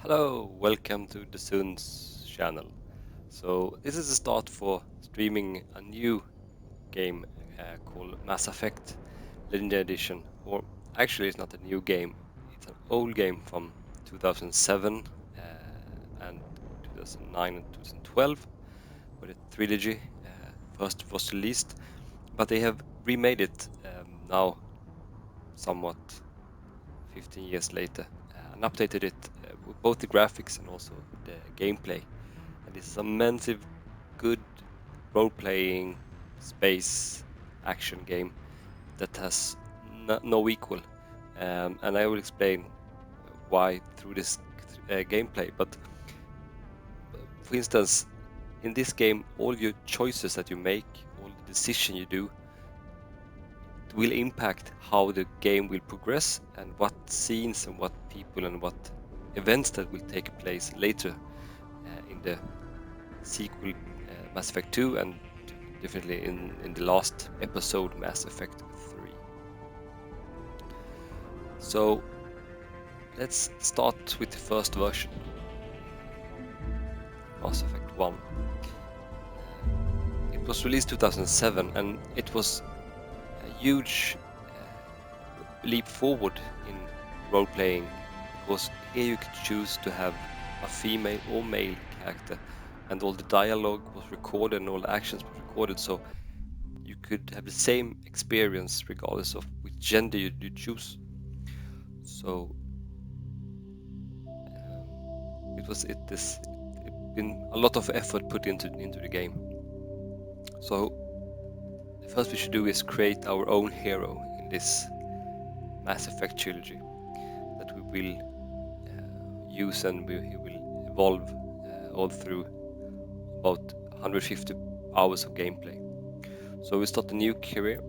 Hello, welcome to the Sun's channel. So this is a start for streaming a new game called Mass Effect Legendary Edition. Or actually, it's not a new game; it's an old game from 2007 and 2009 and 2012, where the trilogy first was released. But they have remade it now, somewhat 15 years later, and updated it with both the graphics and also the gameplay. And this is a massive, good role-playing space action game that has no equal. And I will explain why through this gameplay. But for instance, in this game, all your choices that you make, all the decision you do, will impact how the game will progress and what scenes and what people and what events that will take place later in the sequel Mass Effect 2 and definitely in the last episode Mass Effect 3. So let's start with the first version, Mass Effect 1. It was released 2007 and it was a huge leap forward in role-playing, because here you could choose to have a female or male character, and all the dialogue was recorded and all the actions were recorded, so you could have the same experience regardless of which gender you choose. So it been a lot of effort put into the game. So the first we should do is create our own hero in this Mass Effect trilogy that we will use, and he will evolve all through about 150 hours of gameplay. So we start a new career.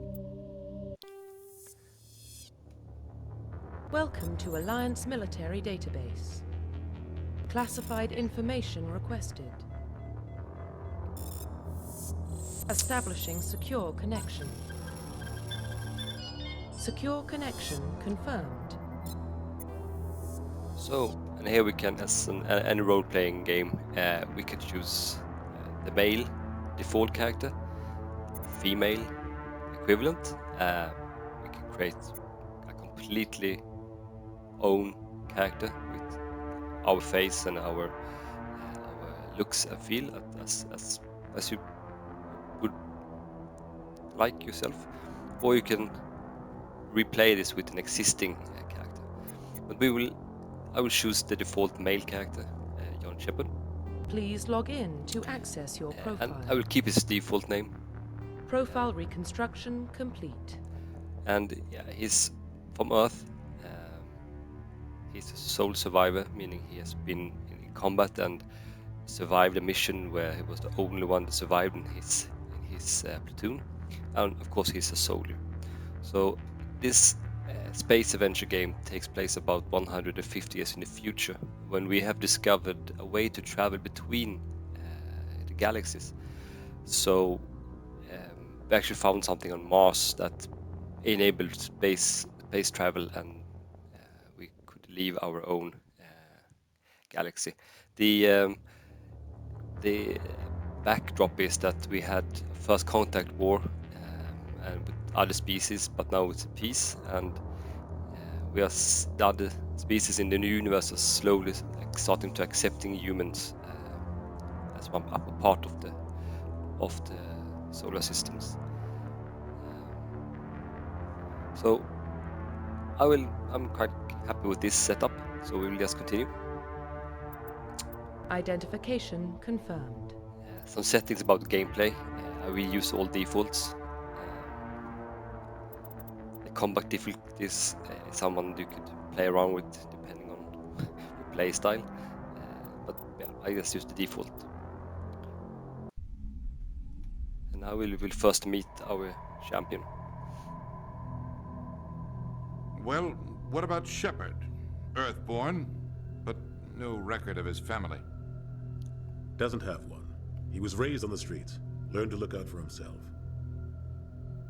Welcome to Alliance Military Database. Classified information requested. Establishing secure connection. Secure connection confirmed. So, and here we can, as any role-playing game, we can choose the male default character, female equivalent. We can create a completely own character with our face and our looks and feel as you would like yourself, or you can replay this with an existing character. But I will choose the default male character, John Shepard. Please log in to access your profile. And I will keep his default name. Profile reconstruction complete. And yeah, he's from Earth. He's a sole survivor, meaning he has been in combat and survived a mission where he was the only one that survived in his platoon. And of course, he's a soldier. So this space adventure game takes place about 150 years in the future, when we have discovered a way to travel between the galaxies. So we actually found something on Mars that enabled space travel, and we could leave our own galaxy. The backdrop is that we had a first contact war and with other species, but now it's a peace, and the other species in the new universe are slowly starting to accepting humans as a part of the solar systems. So I'm quite happy with this setup, so we will just continue. Identification confirmed. Some settings about the gameplay. I will use all defaults. The combat difficulty is someone you could play around with depending on your play style. But yeah, I just use the default. And now we'll first meet our champion. Well, what about Shepard? Earthborn, but no record of his family. Doesn't have one. He was raised on the streets, learned to look out for himself.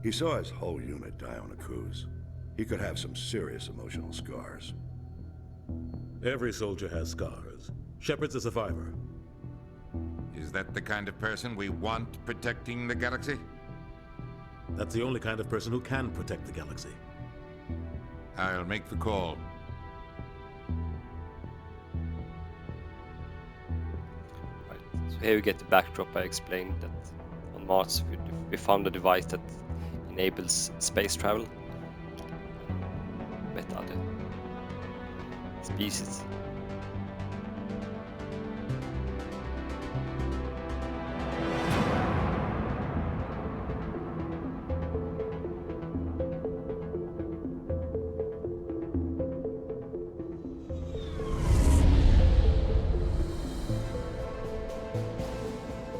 He saw his whole unit die on a cruise. He could have some serious emotional scars. Every soldier has scars. Shepard's a survivor. Is that the kind of person we want protecting the galaxy? That's the only kind of person who can protect the galaxy. I'll make the call. Right. So here we get the backdrop. I explained that on Mars we found a device that enables space travel. Met other species.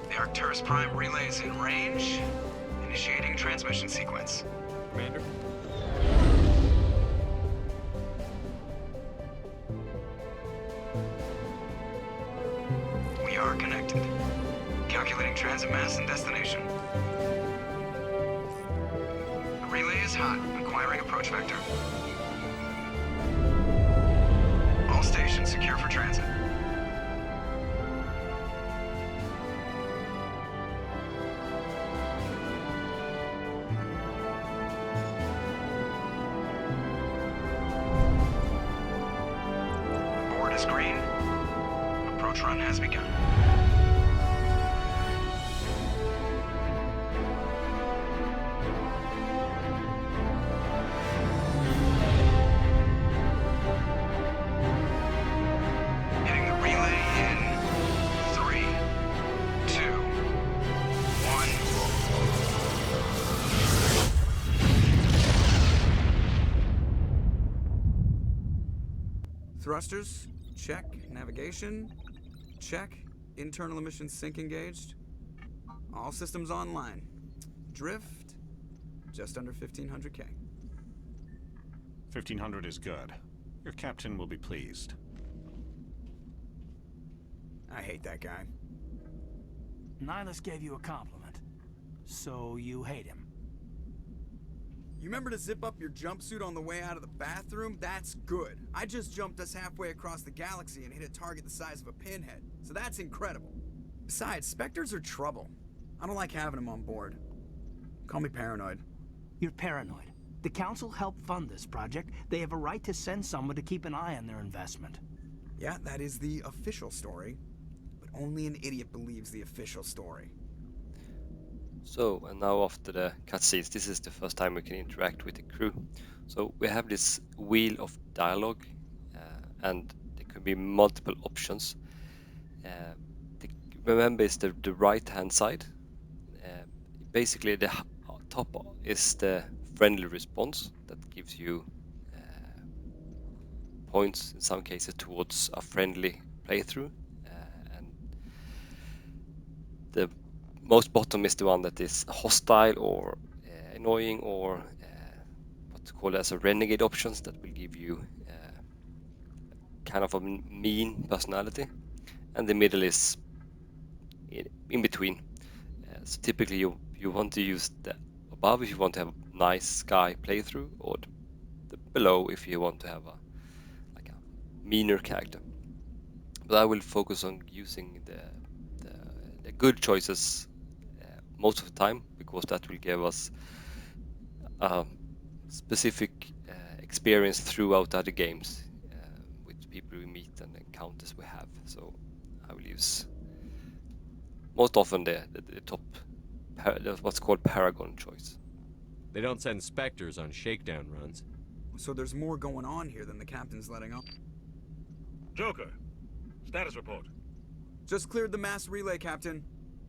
The Arcturus Prime relay is in range. Initiating transmission sequence. Commander? We are connected. Calculating transit mass and destination. The relay is hot. Acquiring approach vector. All stations secure for transit. Board is green. Approach run has begun. Hitting the relay in 3, 2, 1. Thrusters, check. Navigation, check. Internal emission sync engaged. All systems online. Drift, just under 1500K. 1500 is good. Your captain will be pleased. I hate that guy. Nihilus gave you a compliment, so you hate him. You remember to zip up your jumpsuit on the way out of the bathroom? That's good. I just jumped us halfway across the galaxy and hit a target the size of a pinhead, so that's incredible. Besides, Spectres are trouble. I don't like having them on board. Call me paranoid. You're paranoid. The Council helped fund this project. They have a right to send someone to keep an eye on their investment. Yeah, that is the official story. But only an idiot believes the official story. So, and now after the cutscenes, this is the first time we can interact with the crew. So we have this wheel of dialogue, and there could be multiple options. Remember, it's the right-hand side. Basically, the top is the friendly response that gives you points, in some cases, towards a friendly playthrough. And the most bottom is the one that is hostile or annoying, or what's called as a renegade options that will give you kind of a mean personality. And the middle is in between. So typically you want to use the above if you want to have a nice sky playthrough, or the below if you want to have a meaner character. But I will focus on using the good choices most of the time, because that will give us a specific experience throughout other games with people we meet and encounters we have. So I will use most often the top, what's called Paragon choice. They don't send Spectres on shakedown runs. So there's more going on here than the captain's letting on. Joker, status report. Just cleared the mass relay, Captain.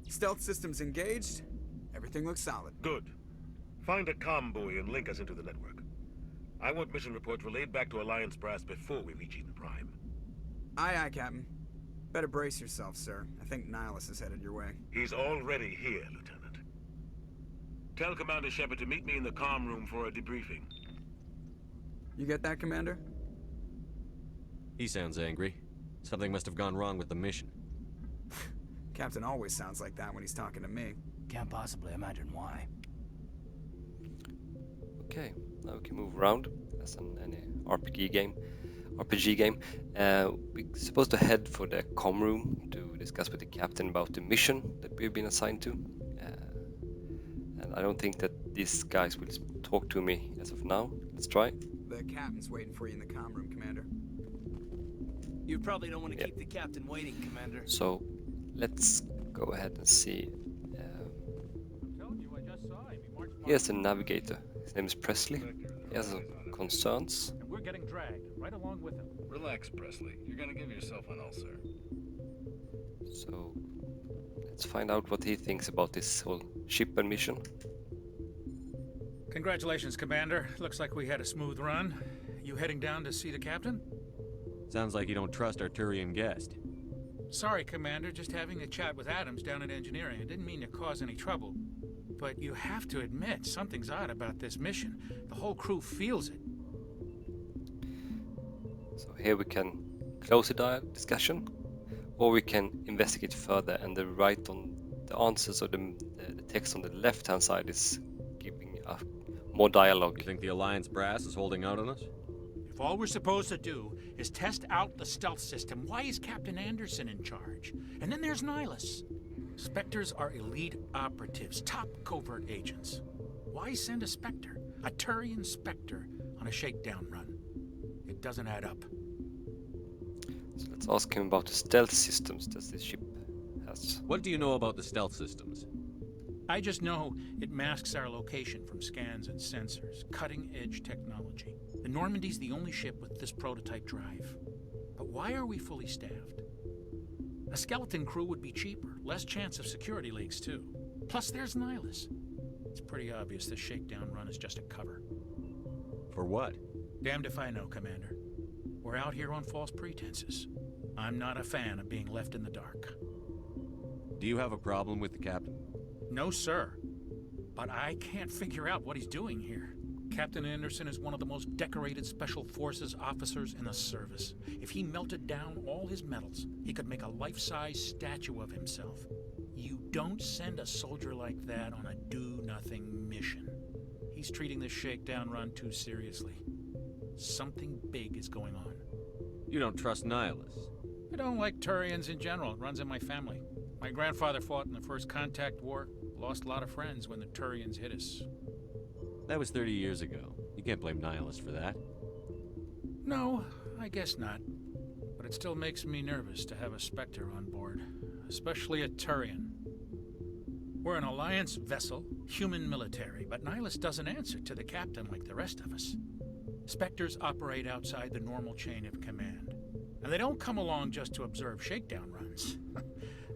Stealth systems engaged. Everything looks solid. Good. Find a comm buoy and link us into the network. I want mission reports relayed back to Alliance brass before we reach Eden Prime. Aye, aye, Captain. Better brace yourself, sir. I think Nihilus is headed your way. He's already here, Lieutenant. Tell Commander Shepard to meet me in the comm room for a debriefing. You get that, Commander? He sounds angry. Something must have gone wrong with the mission. Captain always sounds like that when he's talking to me. Can't possibly imagine why. Okay, now we can move around as in any RPG game. RPG game. We're supposed to head for the comm room to discuss with the captain about the mission that we've been assigned to. And I don't think that these guys will talk to me as of now. Let's try. The captain's waiting for you in the comm room, Commander. You probably don't want to keep the captain waiting, Commander. So let's go ahead and see. Here's the navigator. His name is Presley. He has some concerns. And we're getting dragged right along with him. Relax, Presley. You're gonna give yourself an ulcer. So let's find out what he thinks about this whole Shepard mission. Congratulations, Commander. Looks like we had a smooth run. You heading down to see the captain? Sounds like you don't trust our Turian guest. Sorry, Commander. Just having a chat with Adams down at engineering. I didn't mean to cause any trouble. But you have to admit, something's odd about this mission. The whole crew feels it. So here we can close the discussion, or we can investigate further, and the right on the answers or the text on the left-hand side is giving more dialogue. You think the Alliance brass is holding out on us? If all we're supposed to do is test out the stealth system, why is Captain Anderson in charge? And then there's Nihilus. Spectres are elite operatives, top covert agents. Why send a Spectre, a Turian Spectre, on a shakedown run? It doesn't add up. So let's ask him about the stealth systems that this ship has. What do you know about the stealth systems? I just know it masks our location from scans and sensors. Cutting-edge technology. The Normandy's the only ship with this prototype drive. But why are we fully staffed? A skeleton crew would be cheaper, less chance of security leaks too. Plus there's Nihilus. It's pretty obvious this shakedown run is just a cover. For what? Damned if I know, Commander. We're out here on false pretenses. I'm not a fan of being left in the dark. Do you have a problem with the captain? No, sir. But I can't figure out what he's doing here. Captain Anderson is one of the most decorated Special Forces officers in the service. If he melted down all his medals, he could make a life-size statue of himself. You don't send a soldier like that on a do-nothing mission. He's treating this shakedown run too seriously. Something big is going on. You don't trust Nihilus? I don't like Turians in general. It runs in my family. My grandfather fought in the First Contact War, lost a lot of friends when the Turians hit us. That was 30 years ago. You can't blame Nihilus for that. No, I guess not. But it still makes me nervous to have a Spectre on board, especially a Turian. We're an Alliance vessel, human military, but Nihilus doesn't answer to the captain like the rest of us. Spectres operate outside the normal chain of command. And they don't come along just to observe shakedown runs.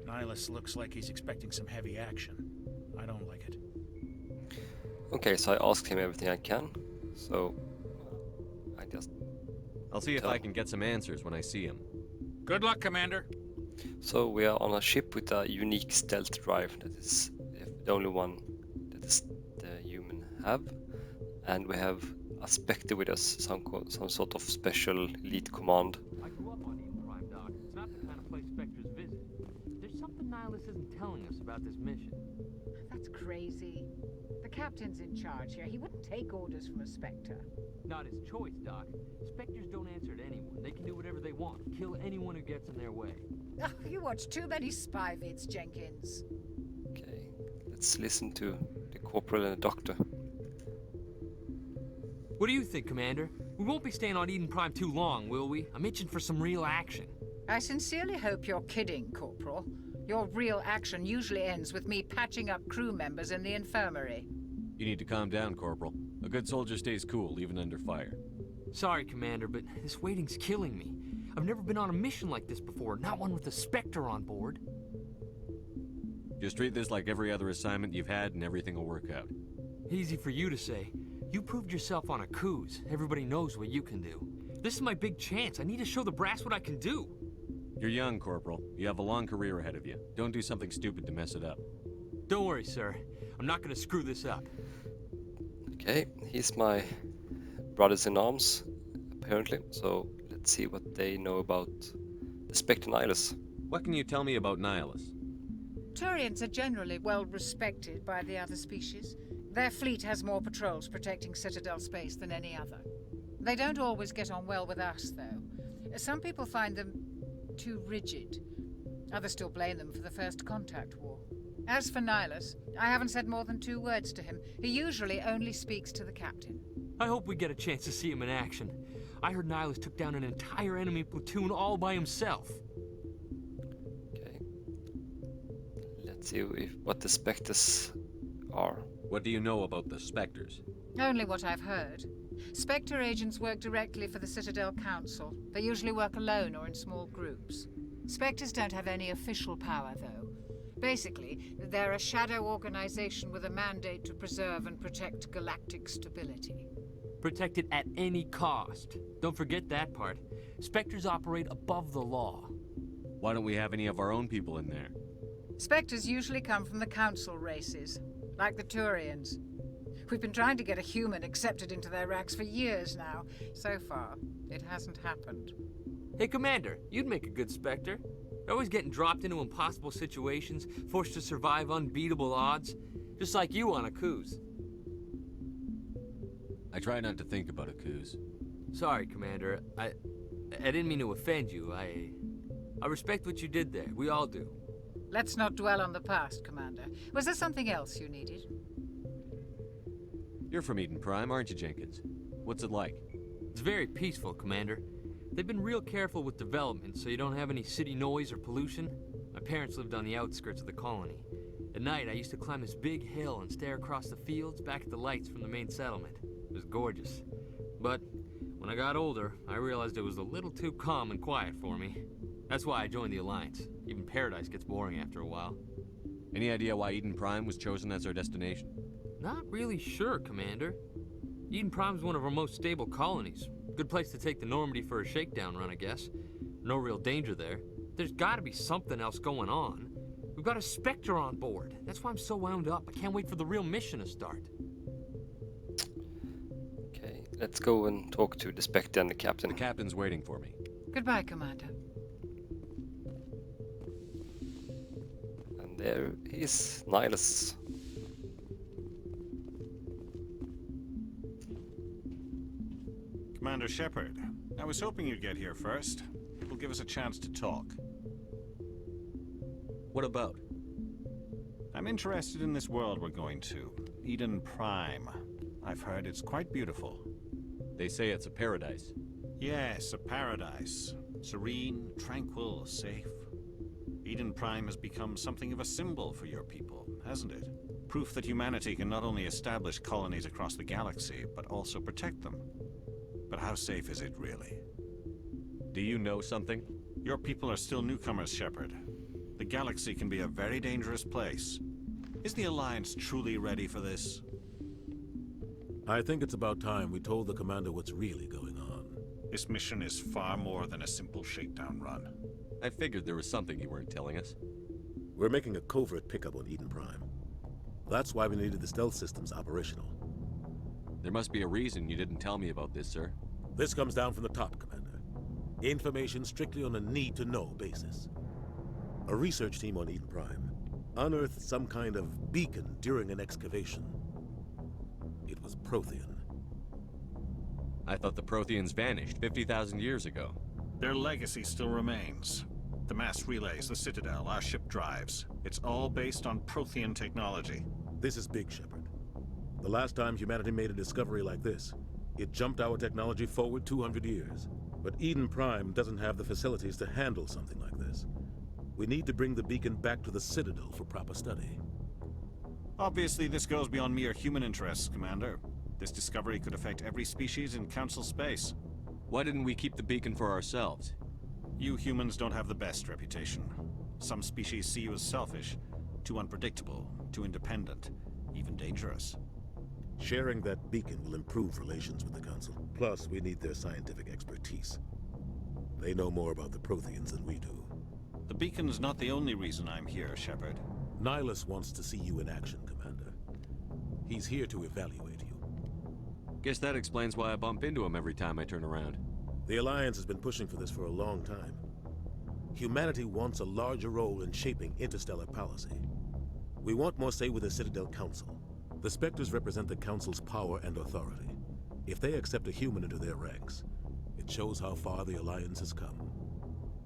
Nihilus looks like he's expecting some heavy action. I don't like it. Okay, so I asked him everything I can. So I just... I'll see if I can get some answers when I see him. Good luck, Commander. So we are on a ship with a unique stealth drive that is the only one that the human have. And we have a Spectre with us, some sort of special elite command. I grew up on Eden Prime, Doc. It's not the kind of place Spectres visit. There's something Nihilus isn't telling us about this mission. That's crazy. The captain's in charge here. He wouldn't take orders from a Spectre. Not his choice, Doc. Spectres don't answer to anyone. They can do whatever they want. Kill anyone who gets in their way. Oh, you watch too many spy vids, Jenkins. Okay, let's listen to the corporal and the doctor. What do you think, Commander? We won't be staying on Eden Prime too long, will we? I'm itching for some real action. I sincerely hope you're kidding, Corporal. Your real action usually ends with me patching up crew members in the infirmary. You need to calm down, Corporal. A good soldier stays cool, even under fire. Sorry, Commander, but this waiting's killing me. I've never been on a mission like this before, not one with a Spectre on board. Just treat this like every other assignment you've had and everything will work out. Easy for you to say. You proved yourself on a cruise. Everybody knows what you can do. This is my big chance. I need to show the brass what I can do. You're young, Corporal. You have a long career ahead of you. Don't do something stupid to mess it up. Don't worry, sir. I'm not gonna screw this up. Okay, he's my brothers in arms, apparently. So let's see what they know about the Spectre Nihilus. What can you tell me about Nihilus? Turians are generally well respected by the other species. Their fleet has more patrols protecting Citadel space than any other. They don't always get on well with us, though. Some people find them too rigid. Others still blame them for the First Contact War. As for Nihilus, I haven't said more than 2 words to him. He usually only speaks to the captain. I hope we get a chance to see him in action. I heard Nihilus took down an entire enemy platoon all by himself. Okay. Let's see what the Spectres are. What do you know about the Spectres? Only what I've heard. Spectre agents work directly for the Citadel Council. They usually work alone or in small groups. Spectres don't have any official power, though. Basically, they're a shadow organization with a mandate to preserve and protect galactic stability. Protect it at any cost. Don't forget that part. Spectres operate above the law. Why don't we have any of our own people in there? Spectres usually come from the Council races, like the Turians. We've been trying to get a human accepted into their ranks for years now. So far, it hasn't happened. Hey, Commander, you'd make a good Spectre. Always getting dropped into impossible situations, forced to survive unbeatable odds. Just like you on a cruise. I try not to think about a cruise. Sorry, Commander. I didn't mean to offend you. I respect what you did there. We all do. Let's not dwell on the past, Commander. Was there something else you needed? You're from Eden Prime, aren't you, Jenkins? What's it like? It's very peaceful, Commander. They've been real careful with development, so you don't have any city noise or pollution. My parents lived on the outskirts of the colony. At night, I used to climb this big hill and stare across the fields back at the lights from the main settlement. It was gorgeous. But when I got older, I realized it was a little too calm and quiet for me. That's why I joined the Alliance. Even Paradise gets boring after a while. Any idea why Eden Prime was chosen as our destination? Not really sure, Commander. Eden Prime's one of our most stable colonies. Good place to take the Normandy for a shakedown run, I guess. No real danger there. There's gotta be something else going on. We've got a Spectre on board. That's why I'm so wound up. I can't wait for the real mission to start. Okay, let's go and talk to the Spectre and the captain. The captain's waiting for me. Goodbye, Commander. And there is Nihilus. Commander Shepard, I was hoping you'd get here first. It will give us a chance to talk. What about? I'm interested in this world we're going to, Eden Prime. I've heard it's quite beautiful. They say it's a paradise. Yes, a paradise. Serene, tranquil, safe. Eden Prime has become something of a symbol for your people, hasn't it? Proof that humanity can not only establish colonies across the galaxy, but also protect them. But how safe is it, really? Do you know something? Your people are still newcomers, Shepard. The galaxy can be a very dangerous place. Is the Alliance truly ready for this? I think it's about time we told the commander what's really going on. This mission is far more than a simple shakedown run. I figured there was something you weren't telling us. We're making a covert pickup on Eden Prime. That's why we needed the stealth systems operational. There must be a reason you didn't tell me about this, sir. This comes down from the top, Commander. Information strictly on a need-to-know basis. A research team on Eden Prime unearthed some kind of beacon during an excavation. It was Prothean. I thought the Protheans vanished 50,000 years ago. Their legacy still remains. The mass relays, the Citadel, our ship drives. It's all based on Prothean technology. This is big, Shepard. The last time humanity made a discovery like this, it jumped our technology forward 200 years. But Eden Prime doesn't have the facilities to handle something like this. We need to bring the beacon back to the Citadel for proper study. Obviously, this goes beyond mere human interests, Commander. This discovery could affect every species in Council space. Why didn't we keep the beacon for ourselves? You humans don't have the best reputation. Some species see you as selfish, too unpredictable, too independent, even dangerous. Sharing that beacon will improve relations with the Council. Plus, we need their scientific expertise. They know more about the Protheans than we do. The beacon's not the only reason I'm here, Shepard. Nihilus wants to see you in action, Commander. He's here to evaluate you. Guess that explains why I bump into him every time I turn around. The Alliance has been pushing for this for a long time. Humanity wants a larger role in shaping interstellar policy. We want more say with the Citadel Council. The Spectres represent the Council's power and authority. If they accept a human into their ranks, it It shows how far the Alliance has come.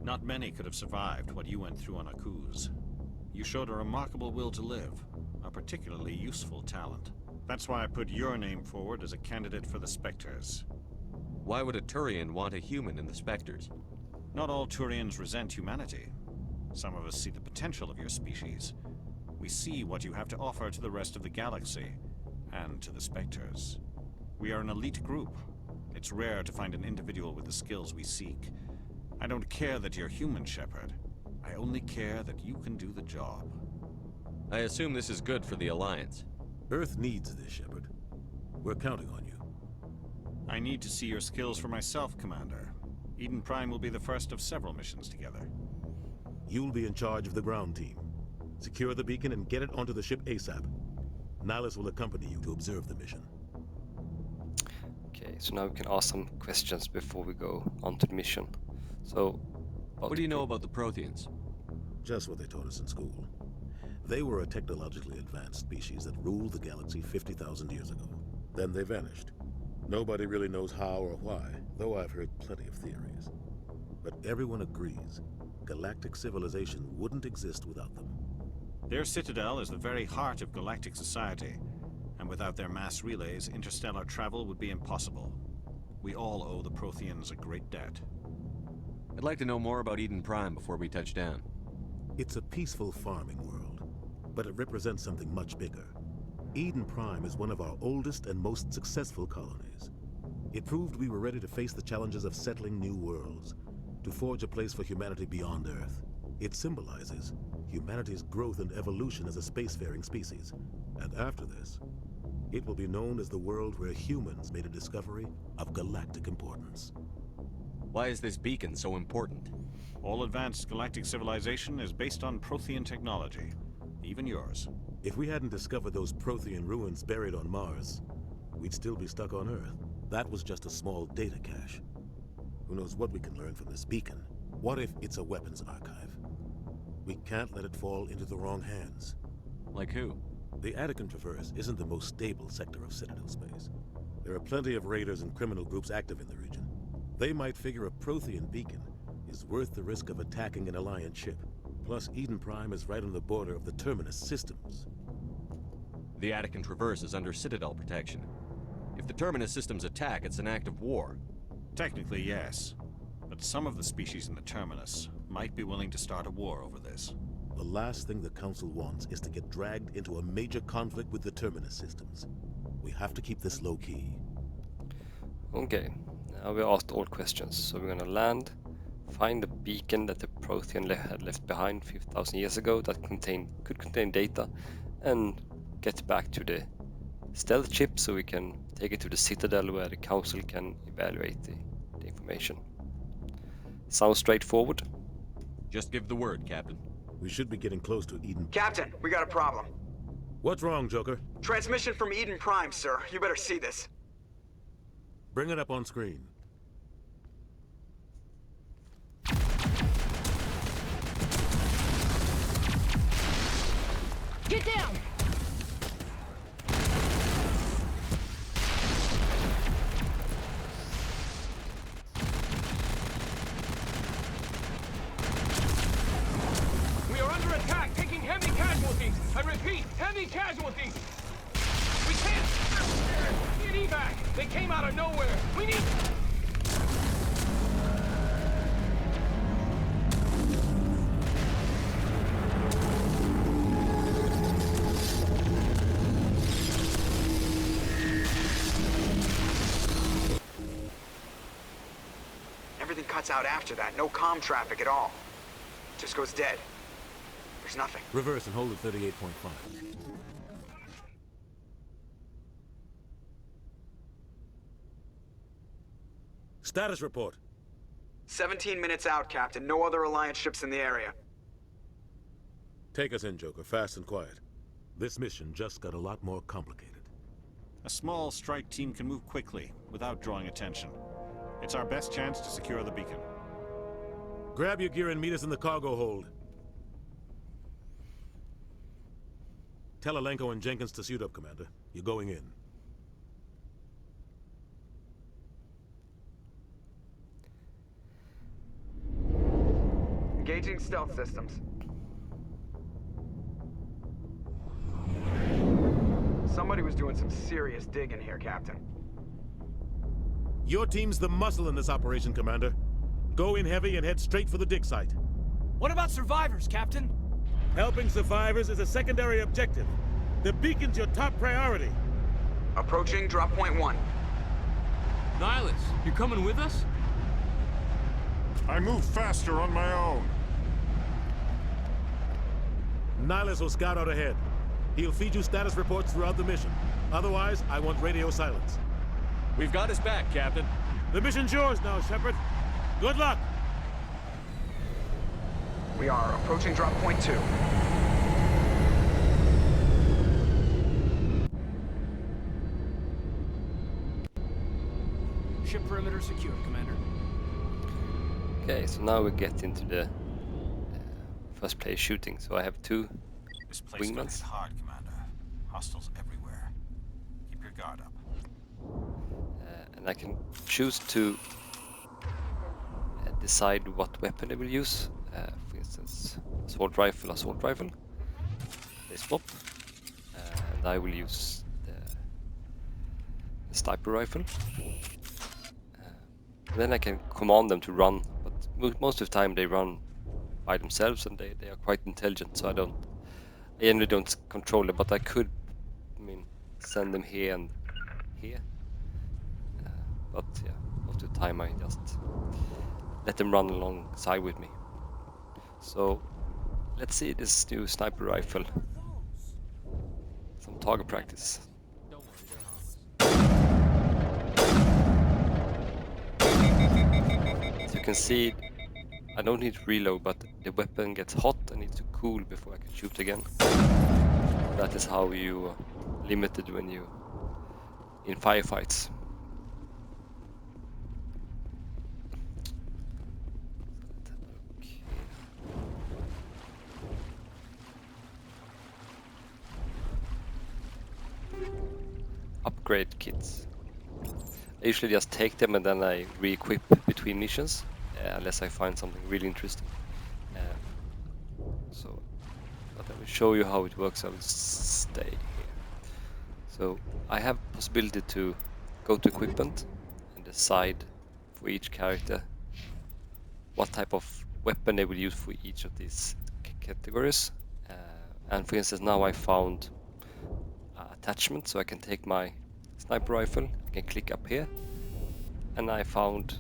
Not many could have survived what you went through on Akuz. You showed a remarkable will to live, a particularly useful talent. That's why I put your name forward as a candidate for the Spectres. Why would a Turian want a human in the Spectres? Not all Turians resent humanity. Some of us see the potential of your species. We see what you have to offer to the rest of the galaxy, and to the Spectres. We are an elite group. It's rare to find an individual with the skills we seek. I don't care that you're human, Shepard. I only care that you can do the job. I assume this is good for the Alliance. Earth needs this, Shepard. We're counting on you. I need to see your skills for myself, Commander. Eden Prime will be the first of several missions together. You'll be in charge of the ground team. Secure the beacon and get it onto the ship ASAP. Nihilus will accompany you to observe the mission. Okay, so now we can ask some questions before we go onto the mission. So, what do you know about the Protheans? Just what they taught us in school. They were a technologically advanced species that ruled the galaxy 50,000 years ago. Then they vanished. Nobody really knows how or why, though I've heard plenty of theories. But everyone agrees, galactic civilization wouldn't exist without them. Their citadel is the very heart of galactic society, and without their mass relays, interstellar travel would be impossible. We all owe the Protheans a great debt. I'd like to know more about Eden Prime before we touch down. It's a peaceful farming world, but it represents something much bigger. Eden Prime is one of our oldest and most successful colonies. It proved we were ready to face the challenges of settling new worlds, to forge a place for humanity beyond Earth. It symbolizes humanity's growth and evolution as a spacefaring species. And after this, it will be known as the world where humans made a discovery of galactic importance. Why is this beacon so important? All advanced galactic civilization is based on Prothean technology, even yours. If we hadn't discovered those Prothean ruins buried on Mars, we'd still be stuck on Earth. That was just a small data cache. Who knows what we can learn from this beacon? What if it's a weapons archive? We can't let it fall into the wrong hands. Like who? The Attican Traverse isn't the most stable sector of Citadel space. There are plenty of raiders and criminal groups active in the region. They might figure a Prothean beacon is worth the risk of attacking an Alliance ship. Plus, Eden Prime is right on the border of the Terminus systems. The Attican Traverse is under Citadel protection. If the Terminus systems attack, it's an act of war. Technically, yes. But some of the species in the Terminus might be willing to start a war over this. The last thing the Council wants is to get dragged into a major conflict with the Terminus systems. We have to keep this low-key. Okay, now we asked all questions, so we're gonna land, find the beacon that the Prothean had left behind 50,000 years ago that could contain data, and get back to the stealth chip so we can take it to the Citadel where the Council can evaluate the information. Sounds straightforward. Just give the word, Captain. We should be getting close to Eden. Captain, we got a problem. What's wrong, Joker? Transmission from Eden Prime, sir. You better see this. Bring it up on screen. Get down! We are under attack, taking heavy casualties. I repeat, heavy casualties. We can't. Need evac. They came out of nowhere. We need. Everything cuts out after that. No comm traffic at all. Just goes dead. There's nothing. Reverse and hold at 38.5. Status report. 17 minutes out, Captain. No other Alliance ships in the area. Take us in, Joker, fast and quiet. This mission just got a lot more complicated. A small strike team can move quickly, without drawing attention. It's our best chance to secure the beacon. Grab your gear and meet us in the cargo hold. Tell Alenko and Jenkins to suit up, Commander. You're going in. Engaging stealth systems. Somebody was doing some serious digging here, Captain. Your team's the muscle in this operation, Commander. Go in heavy and head straight for the dig site. What about survivors, Captain? Helping survivors is a secondary objective. The beacon's your top priority. Approaching drop point 1. Nihilus, you coming with us? I move faster on my own. Nihilus will scout out ahead. He'll feed you status reports throughout the mission. Otherwise, I want radio silence. We've got his back, Captain. The mission's yours now, Shepard. Good luck! We are approaching drop point 2. Ship perimeter secure, Commander. Okay, so now we get into the first place shooting. So I have 2 This place got hit wingmans. hard, Commander. Hostiles everywhere. Keep your guard up. And I can choose to decide what weapon I will use. For instance, assault rifle. They swap. And I will use the sniper rifle. Then I can command them to run, but most of the time they run by themselves, and they are quite intelligent, so I generally don't control them, but I could, send them here and here. But yeah, most of the time I just let them run alongside with me. So let's see this new sniper rifle. Some target practice. As you can see, I don't need to reload, but the weapon gets hot and needs to cool before I can shoot again. That is how you are limited when you in firefights. Upgrade kits. I usually just take them and then I re-equip between missions, unless I find something really interesting. But I will show you how it works. I will stay here. So I have possibility to go to equipment and decide for each character what type of weapon they will use for each of these categories. And for instance, now I found attachment, so I can take my sniper rifle, I can click up here, and I found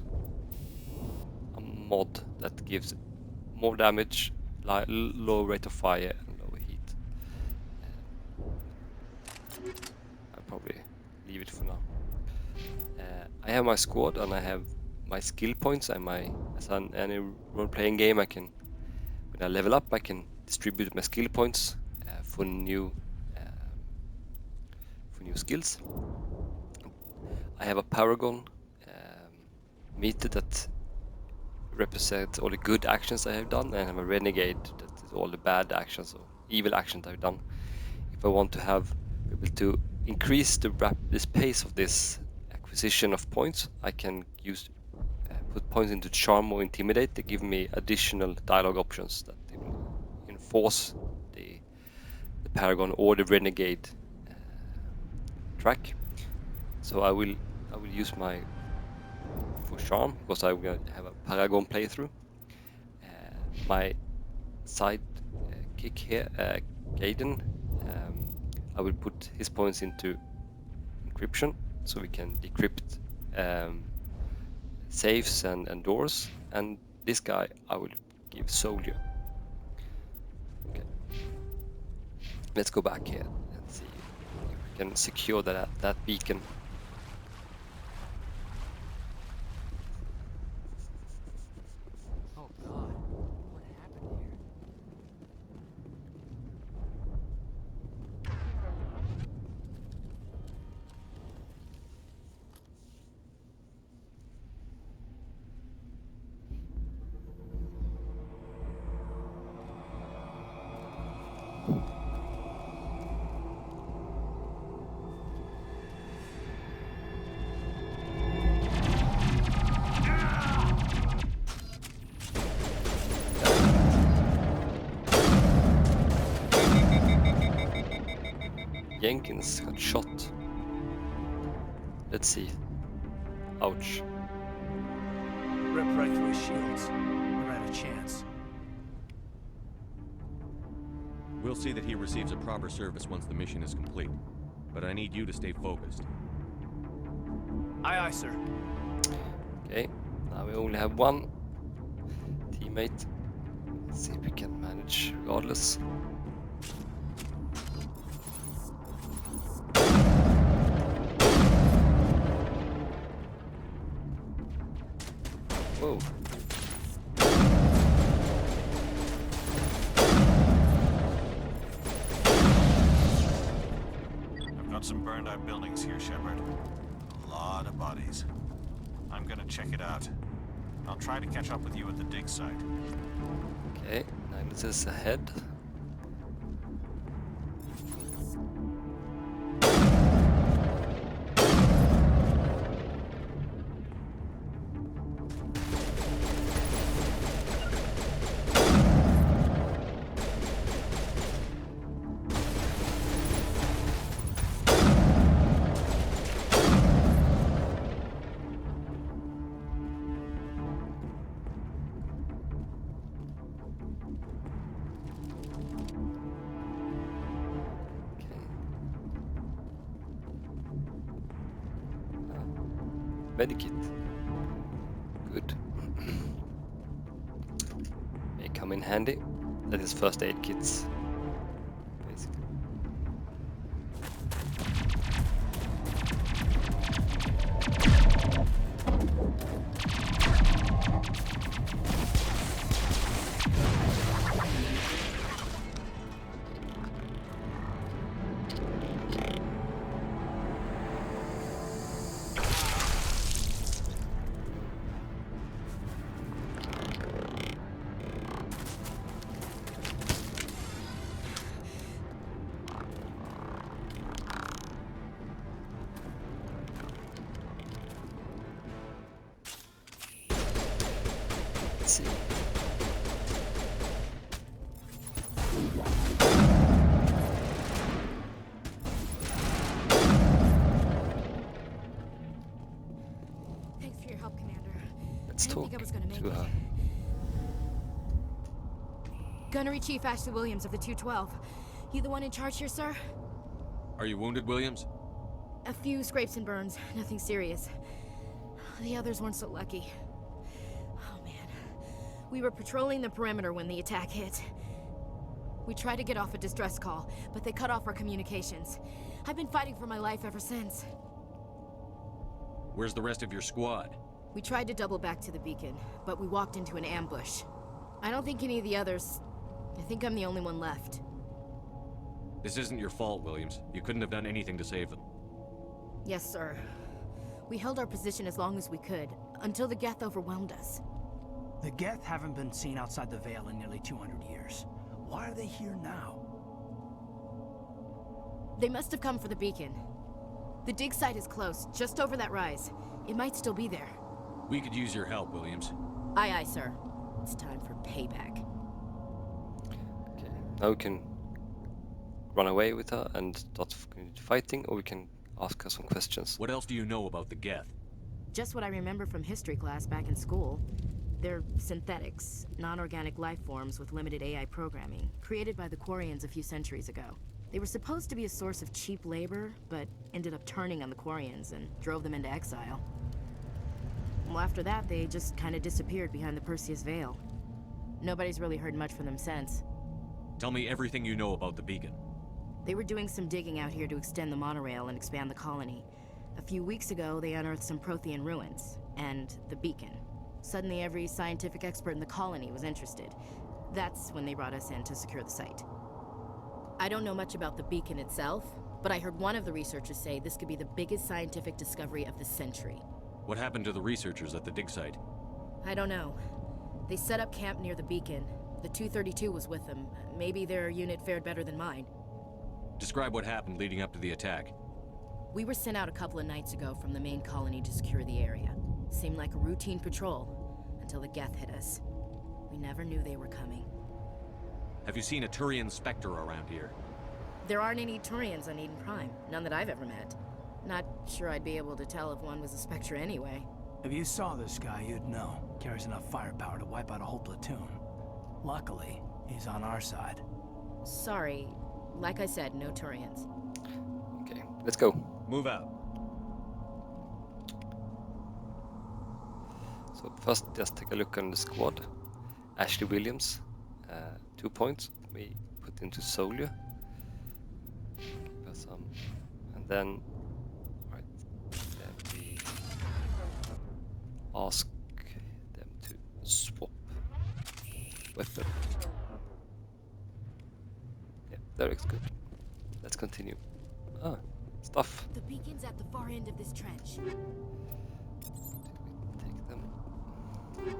a mod that gives more damage, low rate of fire, and lower heat. I'll probably leave it for now. I have my squad and I have my skill points, and as in any role-playing game, when I level up, I can distribute my skill points for new skills. I have a paragon meter that represents all the good actions I have done, and I have a renegade that is all the bad actions or evil actions I've done. If I want to be able to increase this pace of this acquisition of points, I can put points into charm or intimidate. They give me additional dialogue options that they will enforce the paragon or the renegade track. So I will use for charm, because I will have a paragon playthrough. My side kick here, Gaiden, I will put his points into encryption, so we can decrypt safes and doors. And this guy I will give soldier. Okay. Let's go back here and see if we can secure that beacon. Oh God, what happened here? Jenkins got shot. Let's see. Ouch. Ripped right through his shields. Never had a chance. We'll see that he receives a proper service once the mission is complete. But I need you to stay focused. Aye, aye, sir. Okay, now we only have one teammate. Let's see if we can manage regardless. Whoa. I've got some burned out buildings here, Shepard. A lot of bodies. I'm gonna check it out. I'll try to catch up with you at the dig site. Okay, Magnus is ahead. Medikit. Good. May come in handy. That is first aid kits, basically. Let's see. Thanks for your help, Commander. Let's I didn't talk think I was gonna make to it. her. Gunnery Chief Ashley Williams of the 212. You the one in charge here, sir? Are you wounded, Williams? A few scrapes and burns, nothing serious. The others weren't so lucky. Oh man. We were patrolling the perimeter when the attack hit. We tried to get off a distress call, but they cut off our communications. I've been fighting for my life ever since. Where's the rest of your squad? We tried to double back to the beacon, but we walked into an ambush. I don't think any of the others... I think I'm the only one left. This isn't your fault, Williams. You couldn't have done anything to save them. Yes, sir. We held our position as long as we could, until the Geth overwhelmed us. The Geth haven't been seen outside the Veil in nearly 200 years. Why are they here now? They must have come for the beacon. The dig site is close, just over that rise. It might still be there. We could use your help, Williams. Aye, aye, sir. It's time for payback. Okay, now we can run away with her and start fighting, or we can ask her some questions. What else do you know about the Geth? Just what I remember from history class back in school. They're synthetics, non-organic life forms with limited AI programming, created by the Quarians a few centuries ago. They were supposed to be a source of cheap labor, but ended up turning on the Quarians and drove them into exile. Well, after that, they just kind of disappeared behind the Perseus Veil. Nobody's really heard much from them since. Tell me everything you know about the beacon. They were doing some digging out here to extend the monorail and expand the colony. A few weeks ago, they unearthed some Prothean ruins, and the beacon. Suddenly, every scientific expert in the colony was interested. That's when they brought us in to secure the site. I don't know much about the beacon itself, but I heard one of the researchers say this could be the biggest scientific discovery of the century. What happened to the researchers at the dig site? I don't know. They set up camp near the beacon. The 232 was with them. Maybe their unit fared better than mine. Describe what happened leading up to the attack. We were sent out a couple of nights ago from the main colony to secure the area. Seemed like a routine patrol, until the Geth hit us. We never knew they were coming. Have you seen a Turian Spectre around here? There aren't any Turians on Eden Prime. None that I've ever met. Not sure I'd be able to tell if one was a Spectre anyway. If you saw this guy, you'd know. Carries enough firepower to wipe out a whole platoon. Luckily, he's on our side. Sorry. Like I said, no Turians. Okay, let's go. Move out. So first, just take a look on the squad. Ashley Williams, 2 points. We put into Soldier. Give her some, and then right, then we ask them to swap weapon. Yeah, that looks good. Let's continue. Ah, stuff. The beacon's at the far end of this trench. Take them. Take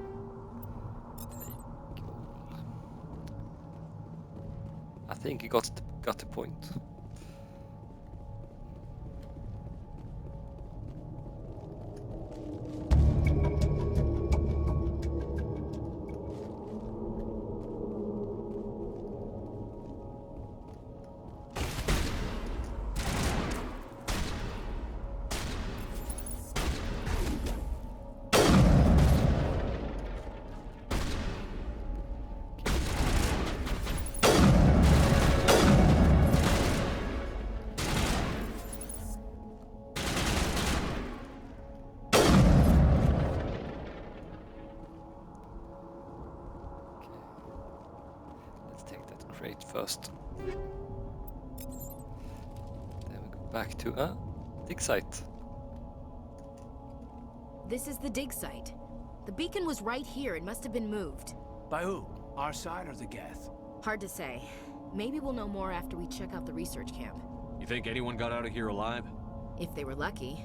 all. I think he got the point. Crate first. Then we go back to a dig site. This is the dig site. The beacon was right here. It must have been moved. By who? Our side or the Geth? Hard to say. Maybe we'll know more after we check out the research camp. You think anyone got out of here alive? If they were lucky.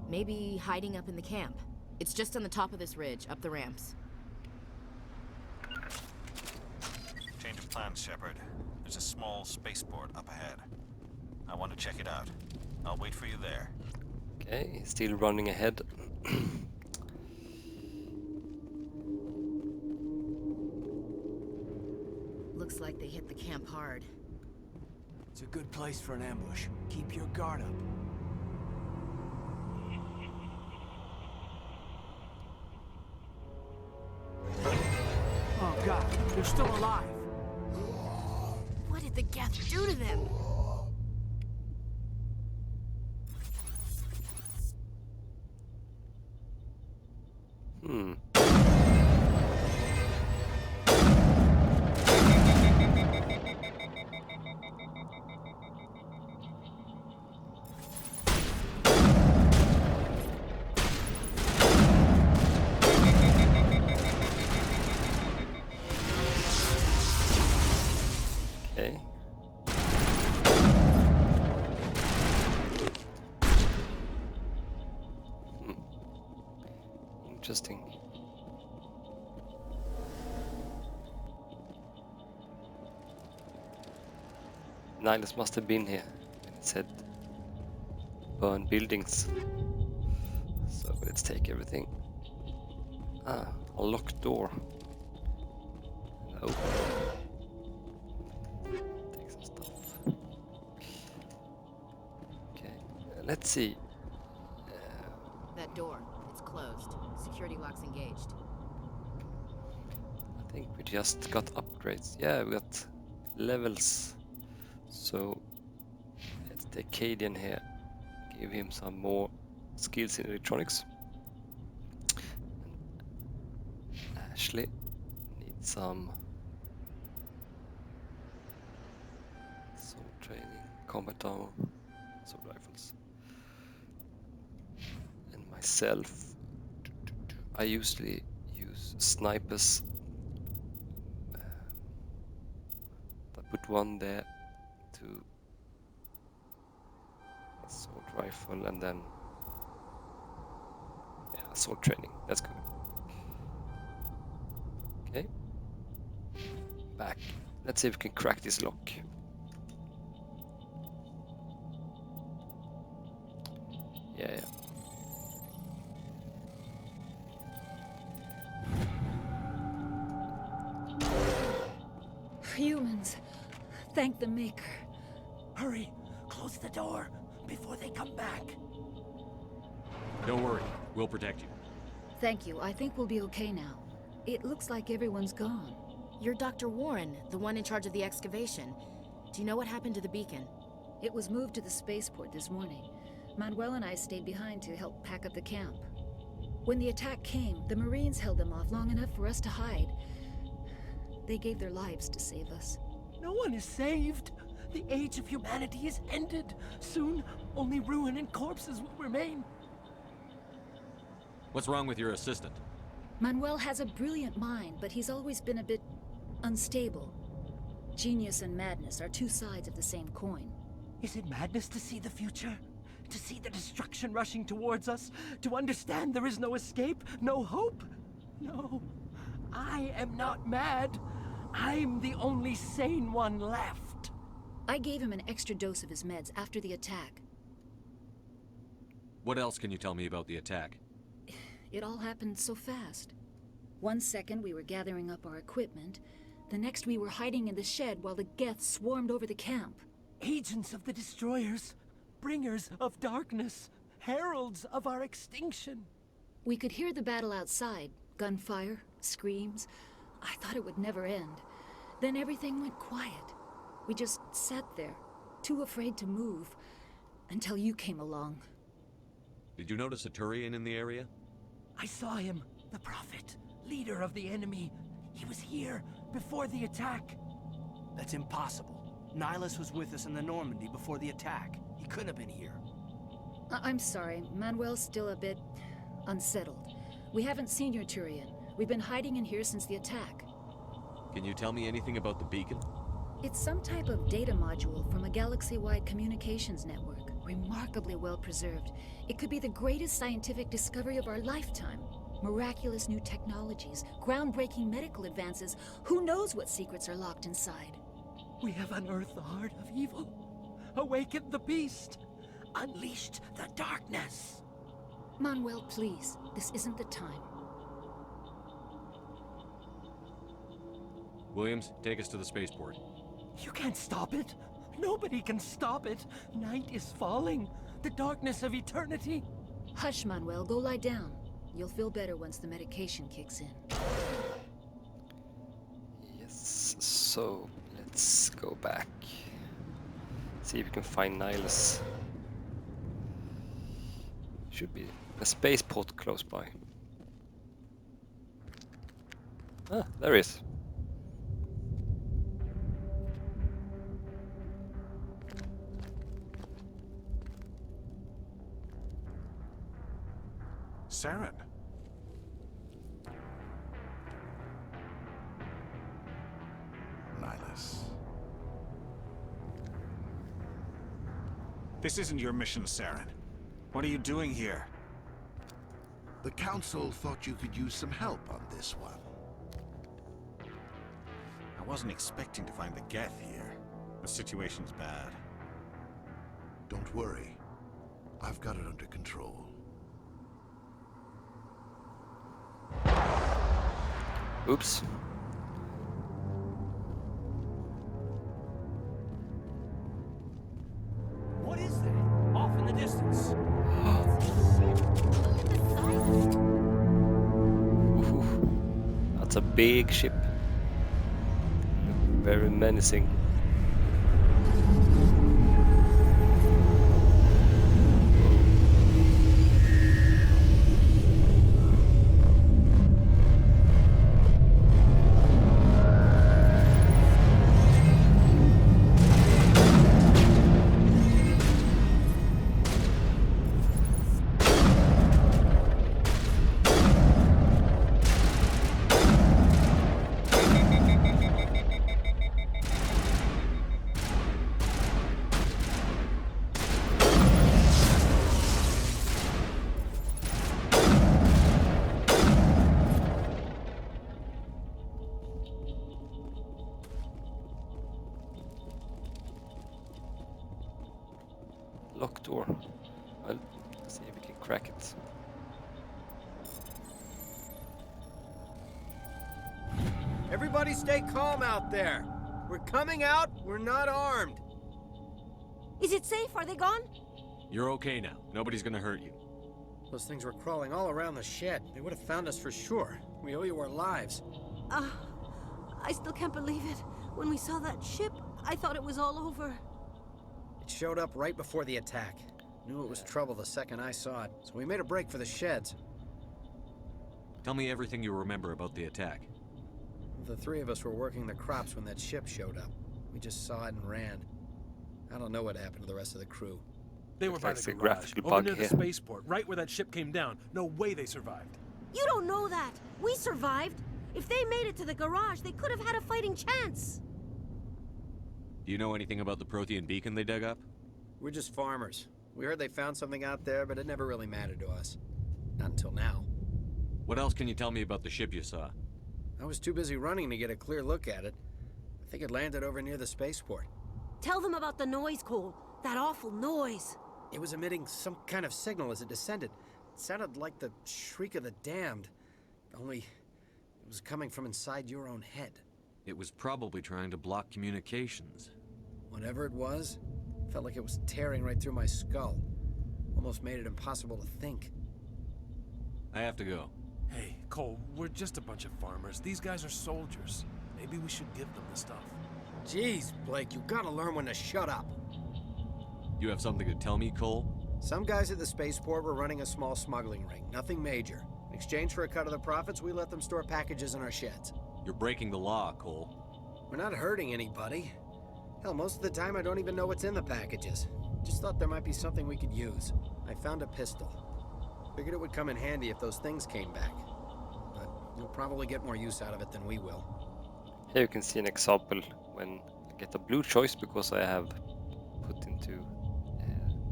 Maybe hiding up in the camp. It's just on the top of this ridge, up the ramps. Change of plans, Shepard. There's a small spaceport up ahead. I want to check it out. I'll wait for you there. Okay, he's still running ahead. Looks like they hit the camp hard. It's a good place for an ambush. Keep your guard up. Oh god, they're still alive. What did the Geth do to them? Okay. Interesting. Nihilus must have been here when it said burn buildings. So let's take everything. Ah, a locked door. Open. Take some stuff. Okay, let's see. That door, it's closed. Security lock's engaged. I think we just got upgrades. Yeah, we got levels. So let's take Cadian here. Give him some more skills in electronics. And Ashley needs some sword training, combat armor, sword rifles. And myself, I usually use snipers. I put one there to assault rifle and then assault training. That's good. Okay. Back. Let's see if we can crack this lock. Yeah. Humans, thank the Maker. Hurry! Close the door before they come back. Don't worry, we'll protect you. Thank you. I think we'll be okay now. It looks like everyone's gone. You're Dr. Warren, the one in charge of the excavation. Do you know what happened to the beacon? It was moved to the spaceport this morning. Manuel and I stayed behind to help pack up the camp. When the attack came, the Marines held them off long enough for us to hide. They gave their lives to save us. No one is saved. The age of humanity is ended. Soon, only ruin and corpses will remain. What's wrong with your assistant? Manuel has a brilliant mind, but he's always been a bit unstable. Genius and madness are two sides of the same coin. Is it madness to see the future? To see the destruction rushing towards us? To understand there is no escape, no hope? No, I am not mad. I'm the only sane one left. I gave him an extra dose of his meds after the attack. What else can you tell me about the attack? It all happened so fast. 1 second we were gathering up our equipment. The next we were hiding in the shed while the Geth swarmed over the camp. Agents of the destroyers, bringers of darkness, heralds of our extinction. We could hear the battle outside. Gunfire, screams. I thought it would never end. Then everything went quiet. We just sat there, too afraid to move, until you came along. Did you notice a Turian in the area? I saw him, the Prophet, leader of the enemy. He was here before the attack. That's impossible. Nihilus was with us in the Normandy before the attack. He couldn't have been here. I'm sorry, Manuel's still a bit unsettled. We haven't seen your Turian. We've been hiding in here since the attack. Can you tell me anything about the beacon? It's some type of data module from a galaxy-wide communications network. Remarkably well preserved. It could be the greatest scientific discovery of our lifetime. Miraculous new technologies, groundbreaking medical advances. Who knows what secrets are locked inside? We have unearthed the heart of evil, awakened the beast, unleashed the darkness. Manuel, please. This isn't the time. Williams, take us to the spaceport. You can't stop it. Nobody can stop it. Night is falling. The darkness of eternity. Hush, Manuel. Go lie down. You'll feel better once the medication kicks in. Yes, so let's go back. See if we can find Nihilus. Should be a spaceport close by. Ah, there he is. Saren. Nihilus. This isn't your mission, Saren. What are you doing here? The Council thought you could use some help on this one. I wasn't expecting to find the Geth here. The situation's bad. Don't worry. I've got it under control. Oops. What is that? Off in the distance. Ooh, that's a big ship. Very menacing. Locked door. Well, let's see if we can crack it. Everybody stay calm out there. We're coming out, we're not armed. Is it safe? Are they gone? You're okay now. Nobody's gonna hurt you. Those things were crawling all around the shed. They would have found us for sure. We owe you our lives. I still can't believe it. When we saw that ship, I thought it was all over. It showed up right before the attack. Knew it was trouble the second I saw it, so we made a break for the sheds. Tell me everything you remember about the attack. The three of us were working the crops when that ship showed up. We just saw it and ran. I don't know what happened to the rest of the crew. They were by Like the the garage, graphical over bug near the here. spaceport, right where that ship came down. No way they survived. You don't know that. We survived. If they made it to the garage, they could have had a fighting chance. Do you know anything about the Prothean beacon they dug up? We're just farmers. We heard they found something out there, but it never really mattered to us. Not until now. What else can you tell me about the ship you saw? I was too busy running to get a clear look at it. I think it landed over near the spaceport. Tell them about the noise, Cole. That awful noise. It was emitting some kind of signal as it descended. It sounded like the shriek of the damned. Only it was coming from inside your own head. It was probably trying to block communications. Whatever it was, felt like it was tearing right through my skull. Almost made it impossible to think. I have to go. Hey, Cole, we're just a bunch of farmers. These guys are soldiers. Maybe we should give them the stuff. Jeez, Blake, you gotta learn when to shut up. You have something to tell me, Cole? Some guys at the spaceport were running a small smuggling ring, nothing major. In exchange for a cut of the profits, we let them store packages in our sheds. You're breaking the law, Cole. We're not hurting anybody. Hell, most of the time I don't even know what's in the packages. Just thought there might be something we could use. I found a pistol. Figured it would come in handy if those things came back. But you'll probably get more use out of it than we will. Here you can see an example when I get a blue choice because I have put into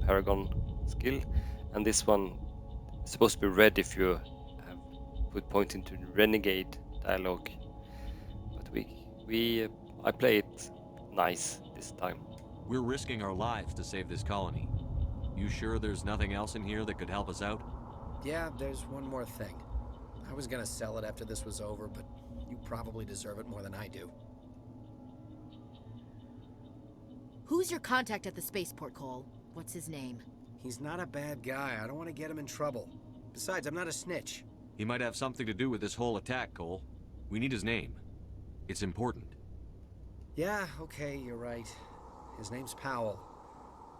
Paragon skill, and this one is supposed to be red if you have put point into Renegade dialogue. But I play it nice this time. We're risking our lives to save this colony. You sure there's nothing else in here that could help us out? Yeah, there's one more thing. I was gonna sell it after this was over, but you probably deserve it more than I do. Who's your contact at the spaceport, Cole? What's his name? He's not a bad guy. I don't want to get him in trouble. Besides, I'm not a snitch. He might have something to do with this whole attack, Cole. We need his name. It's important. Yeah, okay, you're right. His name's Powell.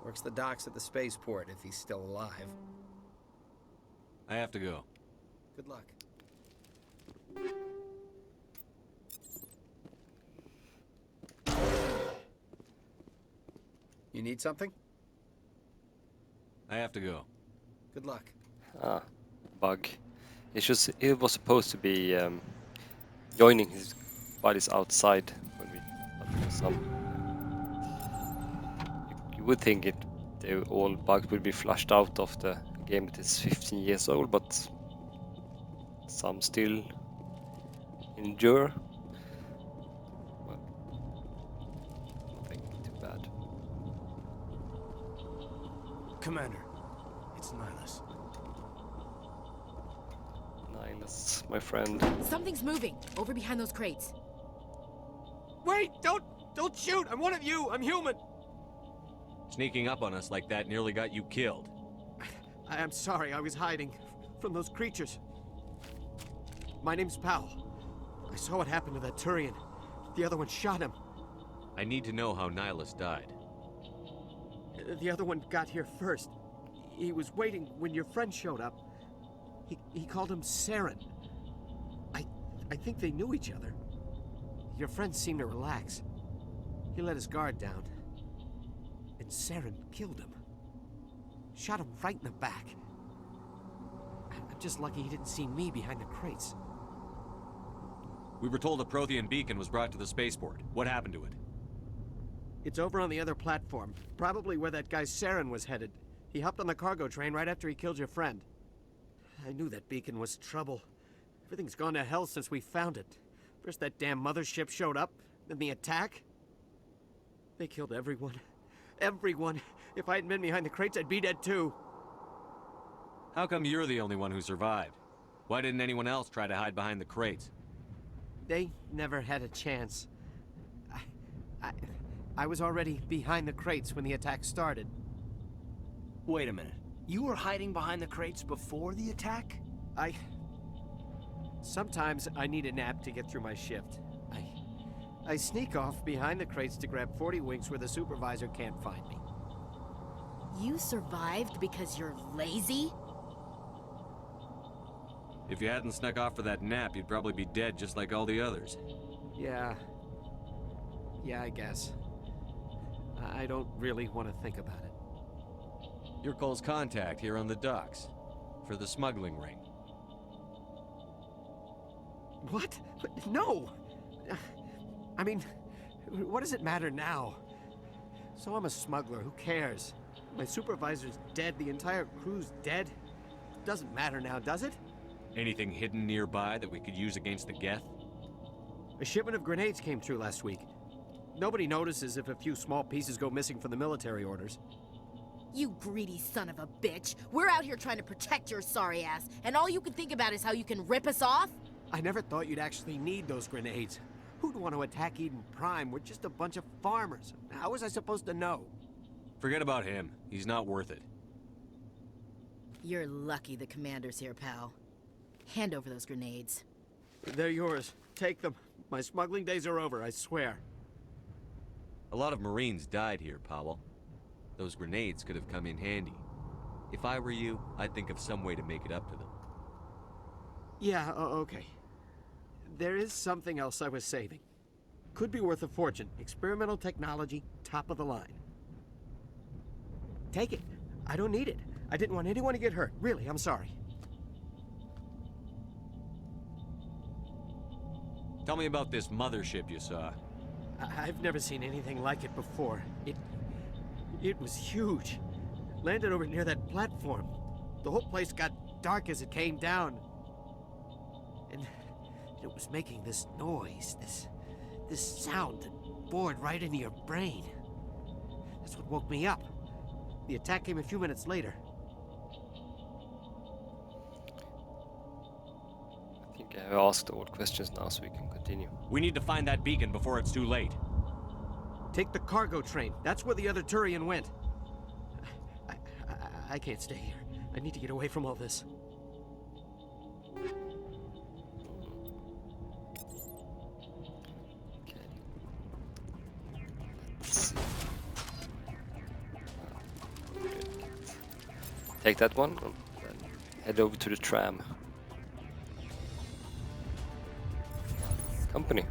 Works the docks at the spaceport if he's still alive. I have to go. Good luck. You need something? I have to go. Good luck. Bug. It was supposed to be joining his bodies outside when we got some. You would think all bugs would be flushed out of the game that is 15 years old, but some still endure. Well, nothing too bad. Commander, it's Nihilus. Nihilus, my friend. Something's moving over behind those crates. Wait! Don't shoot! I'm one of you! I'm human! Sneaking up on us like that nearly got you killed. I'm sorry, I was hiding from those creatures. My name's Powell. I saw what happened to that Turian. The other one shot him. I need to know how Nihilus died. The other one got here first. He was waiting when your friend showed up. He called him Saren. I think they knew each other. Your friend seemed to relax. He let his guard down. And Saren killed him. Shot him right in the back. I'm just lucky he didn't see me behind the crates. We were told a Prothean beacon was brought to the spaceport. What happened to it? It's over on the other platform. Probably where that guy Saren was headed. He hopped on the cargo train right after he killed your friend. I knew that beacon was trouble. Everything's gone to hell since we found it. First that damn mothership showed up, then the attack. They killed everyone. Everyone. If I hadn't been behind the crates, I'd be dead too. How come you're the only one who survived? Why didn't anyone else try to hide behind the crates? They never had a chance. I was already behind the crates when the attack started. Wait a minute. You were hiding behind the crates before the attack? Sometimes I need a nap to get through my shift. I sneak off behind the crates to grab 40 winks where the supervisor can't find me. You survived because you're lazy? If you hadn't snuck off for that nap, you'd probably be dead just like all the others. Yeah, I guess. I don't really want to think about it. You're Cole's contact here on the docks. For the smuggling ring. What? No! I mean, what does it matter now? So I'm a smuggler, who cares? My supervisor's dead, the entire crew's dead. Doesn't matter now, does it? Anything hidden nearby that we could use against the Geth? A shipment of grenades came through last week. Nobody notices if a few small pieces go missing from the military orders. You greedy son of a bitch. We're out here trying to protect your sorry ass, and all you can think about is how you can rip us off? I never thought you'd actually need those grenades. Who'd want to attack Eden Prime? We're just a bunch of farmers. How was I supposed to know? Forget about him. He's not worth it. You're lucky the commander's here, pal. Hand over those grenades. They're yours. Take them. My smuggling days are over, I swear. A lot of Marines died here, Powell. Those grenades could have come in handy. If I were you, I'd think of some way to make it up to them. Yeah, okay. There is something else I was saving. Could be worth a fortune. Experimental technology, top of the line. Take it. I don't need it. I didn't want anyone to get hurt. Really, I'm sorry. Tell me about this mothership you saw. I've never seen anything like it before. It was huge. Landed over near that platform. The whole place got dark as it came down. And it was making this noise, this sound that bored right into your brain. That's what woke me up. The attack came a few minutes later. I think I have asked all questions now, so we can continue. We need to find that beacon before it's too late. Take the cargo train. That's where the other Turian went. I can't stay here. I need to get away from all this. Take that one, and then head over to the tram. Company.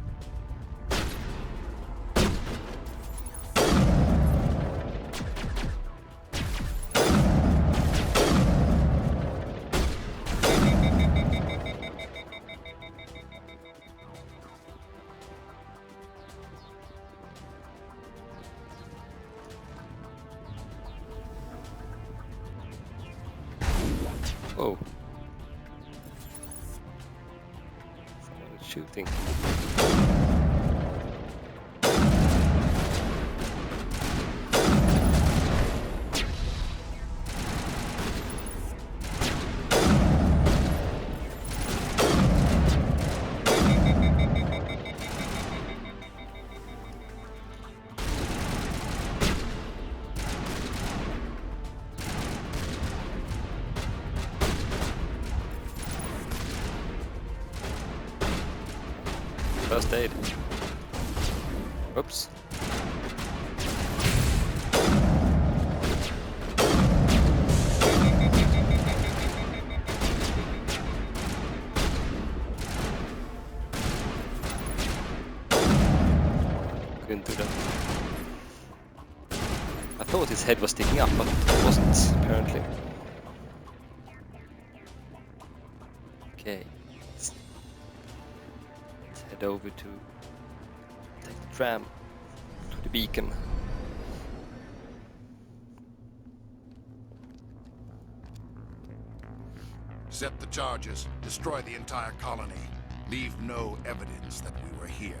Oh. Someone is shooting. First aid. Oops. Couldn't do that. I thought his head was sticking up, but it wasn't, apparently. Okay. Let's head over to take the tram to the beacon. Set the charges. Destroy the entire colony. Leave no evidence that we were here.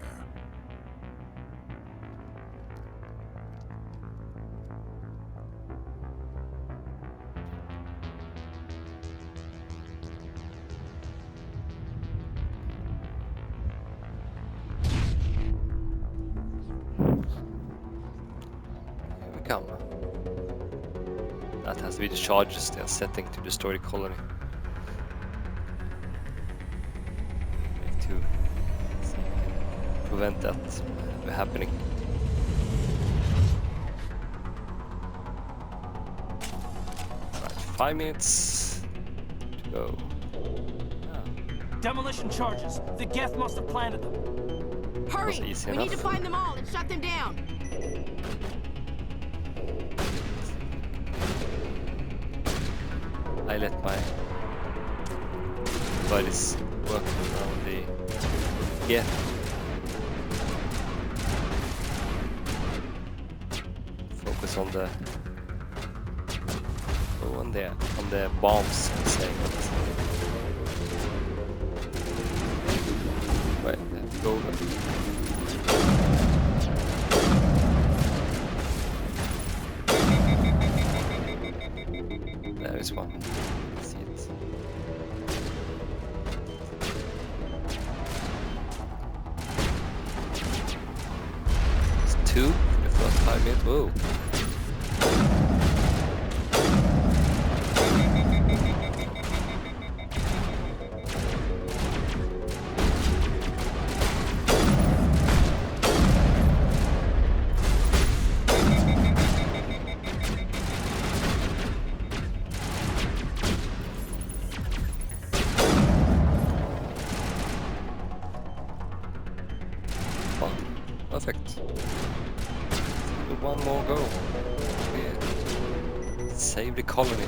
That has to be the charges they are setting to destroy the colony. To prevent that happening. Right, 5 minutes to go. Demolition charges. The Geth must have planted them. Hurry! We need to find them all and shut them down. I let my buddies work on the Geth. Focus on the on the bombs. Say right, go over. There is one. See it. It's 2 for the first 5 minutes. Whoa. Perfect. One more go. Yeah. Save the colony.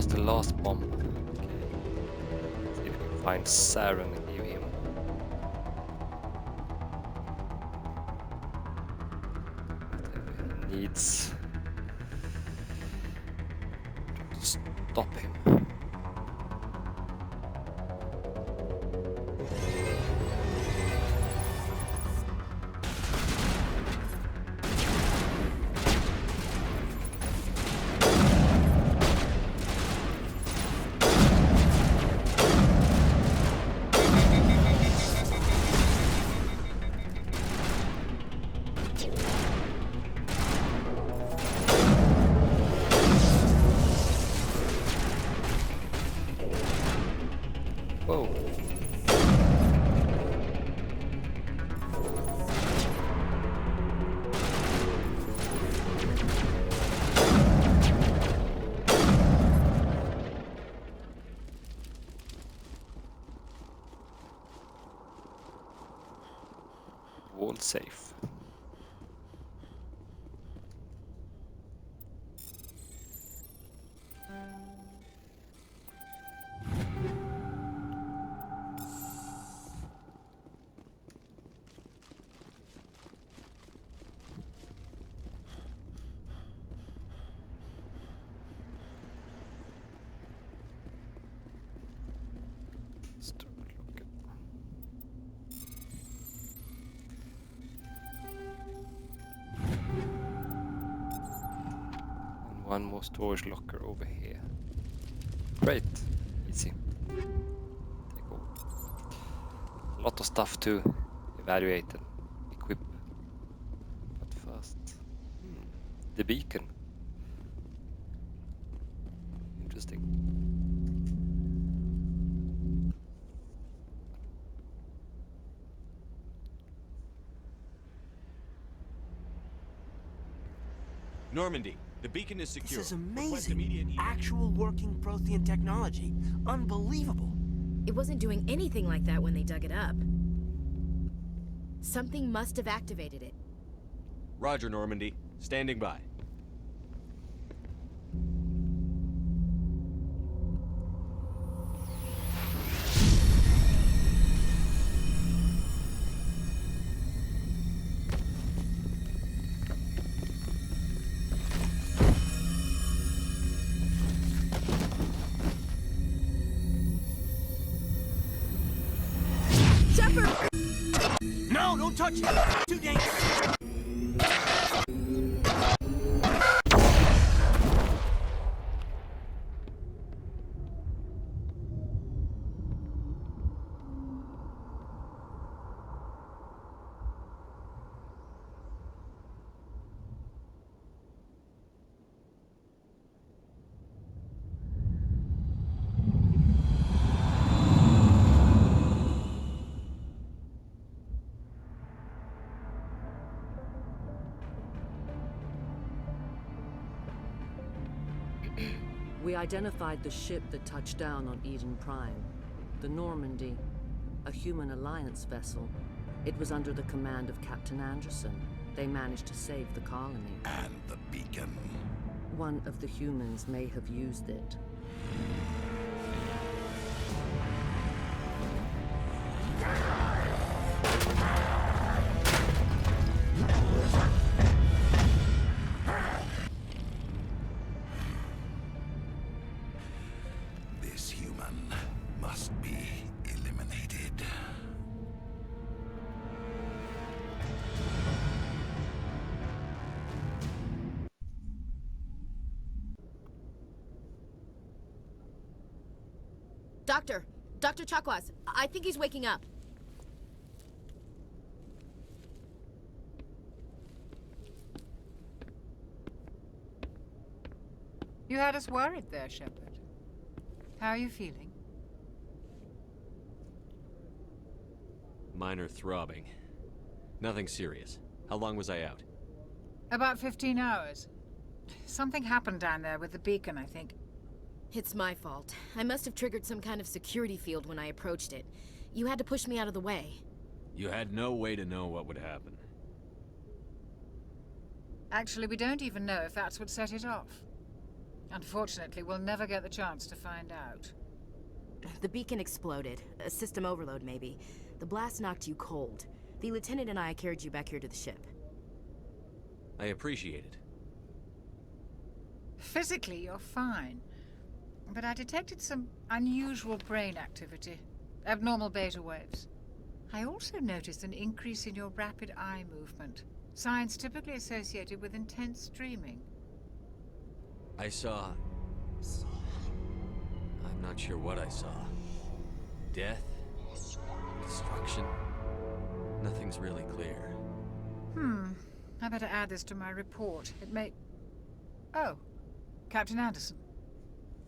The last bomb. Okay. See if we can find Saren and give him. Whatever he needs to stop him. Whoa. Wall safe. One more storage locker over here. Great. Easy. Take all. A lot of stuff to evaluate and equip. But first, the beacon. Interesting. Normandy, the beacon is secure. This is amazing. Actual working Prothean technology. Unbelievable. It wasn't doing anything like that when they dug it up. Something must have activated it. Roger, Normandy. Standing by. Don't touch it! Too dangerous! We identified the ship that touched down on Eden Prime. The Normandy, a human alliance vessel. It was under the command of Captain Anderson. They managed to save the colony. And the beacon. One of the humans may have used it. This human must be eliminated. Dr. Chakwas, I think he's waking up. You had us worried there, Shepard. How are you feeling? Minor throbbing. Nothing serious. How long was I out? About 15 hours. Something happened down there with the beacon, I think. It's my fault. I must have triggered some kind of security field when I approached it. You had to push me out of the way. You had no way to know what would happen. Actually, we don't even know if that's what set it off. Unfortunately, we'll never get the chance to find out. The beacon exploded. A system overload, maybe. The blast knocked you cold. The lieutenant and I carried you back here to the ship. I appreciate it. Physically, you're fine. But I detected some unusual brain activity. Abnormal beta waves. I also noticed an increase in your rapid eye movement. Signs typically associated with intense dreaming. I saw... I'm not sure what I saw. Death? Destruction? Nothing's really clear. I better add this to my report. It may... Oh, Captain Anderson.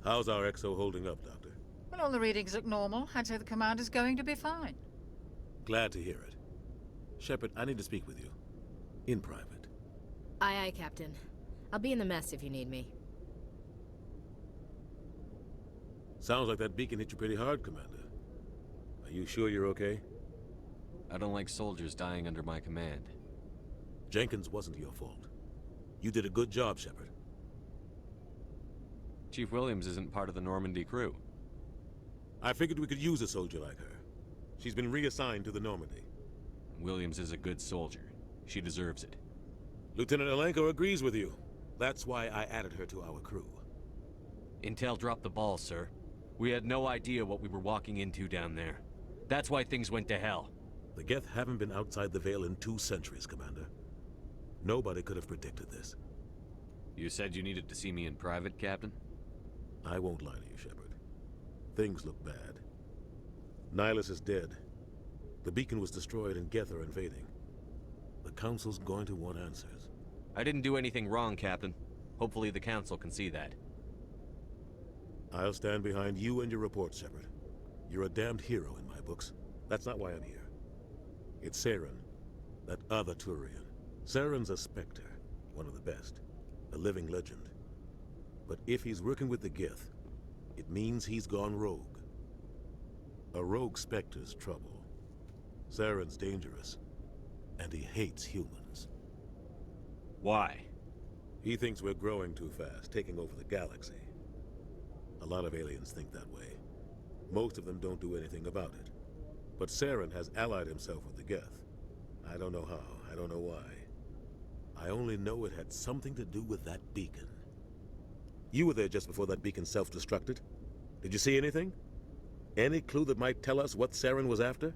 How's our XO holding up, Doctor? Well, all the readings look normal. I'd say the commander's going to be fine. Glad to hear it. Shepard, I need to speak with you. In private. Aye, Captain. I'll be in the mess if you need me. Sounds like that beacon hit you pretty hard, Commander. Are you sure you're okay? I don't like soldiers dying under my command. Jenkins wasn't your fault. You did a good job, Shepard. Chief Williams isn't part of the Normandy crew. I figured we could use a soldier like her. She's been reassigned to the Normandy. Williams is a good soldier. She deserves it. Lieutenant Alenko agrees with you. That's why I added her to our crew. Intel dropped the ball, sir. We had no idea what we were walking into down there. That's why things went to hell. The Geth haven't been outside the Veil in 2 centuries, Commander. Nobody could have predicted this. You said you needed to see me in private, Captain? I won't lie to you, Shepard. Things look bad. Nihilus is dead. The beacon was destroyed and Geth are invading. The Council's going to want answers. I didn't do anything wrong, Captain. Hopefully the Council can see that. I'll stand behind you and your report, Shepard. You're a damned hero in my books. That's not why I'm here. It's Saren, that other Turian. Saren's a Spectre, one of the best. A living legend. But if he's working with the Geth, it means he's gone rogue. A rogue Spectre's trouble. Saren's dangerous, and he hates humans. Why? He thinks we're growing too fast, taking over the galaxy. A lot of aliens think that way. Most of them don't do anything about it. But Saren has allied himself with the Geth. I don't know how, I don't know why. I only know it had something to do with that beacon. You were there just before that beacon self-destructed. Did you see anything? Any clue that might tell us what Saren was after?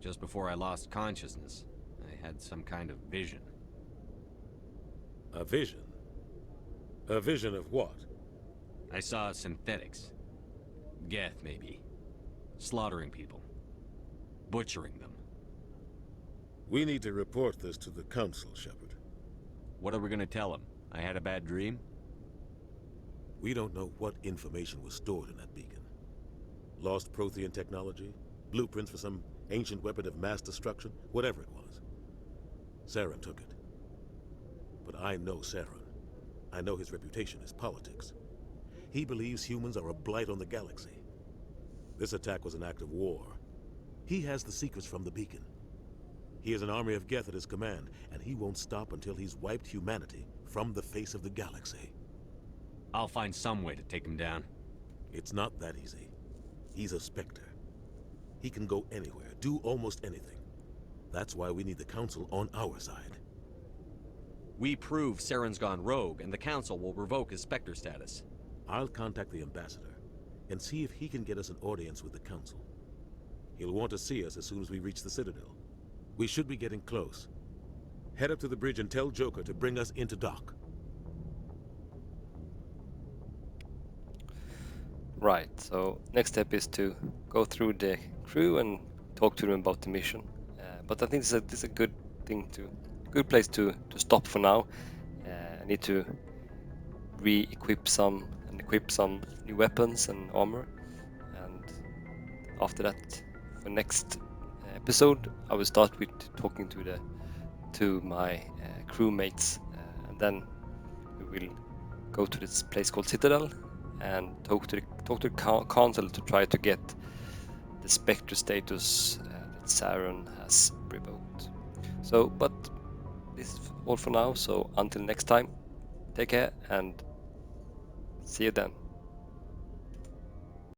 Just before I lost consciousness, I had some kind of vision. A vision? A vision of what? I saw synthetics. Geth, maybe. Slaughtering people. Butchering them. We need to report this to the Council, Shepard. What are we gonna tell them? I had a bad dream? We don't know what information was stored in that beacon. Lost Prothean technology? Blueprints for some ancient weapon of mass destruction? Whatever it was. Saren took it. But I know Saren. I know his reputation is politics. He believes humans are a blight on the galaxy. This attack was an act of war. He has the secrets from the beacon. He has an army of Geth at his command, and he won't stop until he's wiped humanity from the face of the galaxy. I'll find some way to take him down. It's not that easy. He's a Spectre. He can go anywhere, do almost anything. That's why we need the Council on our side. We prove Saren's gone rogue, and the Council will revoke his Spectre status. I'll contact the Ambassador, and see if he can get us an audience with the Council. He'll want to see us as soon as we reach the Citadel. We should be getting close. Head up to the bridge and tell Joker to bring us into dock. Right, so next step is to go through the crew and talk to them about the mission. But I think this is a good thing good place to stop for now. I need to re-equip some and equip some new weapons and armor. And after that, for next episode, I will start with talking to my crewmates, and then we will go to this place called Citadel and talk to the council to try to get the Spectre status that Saren has revoked. So, but this is all for now. So until next time, take care and see you then.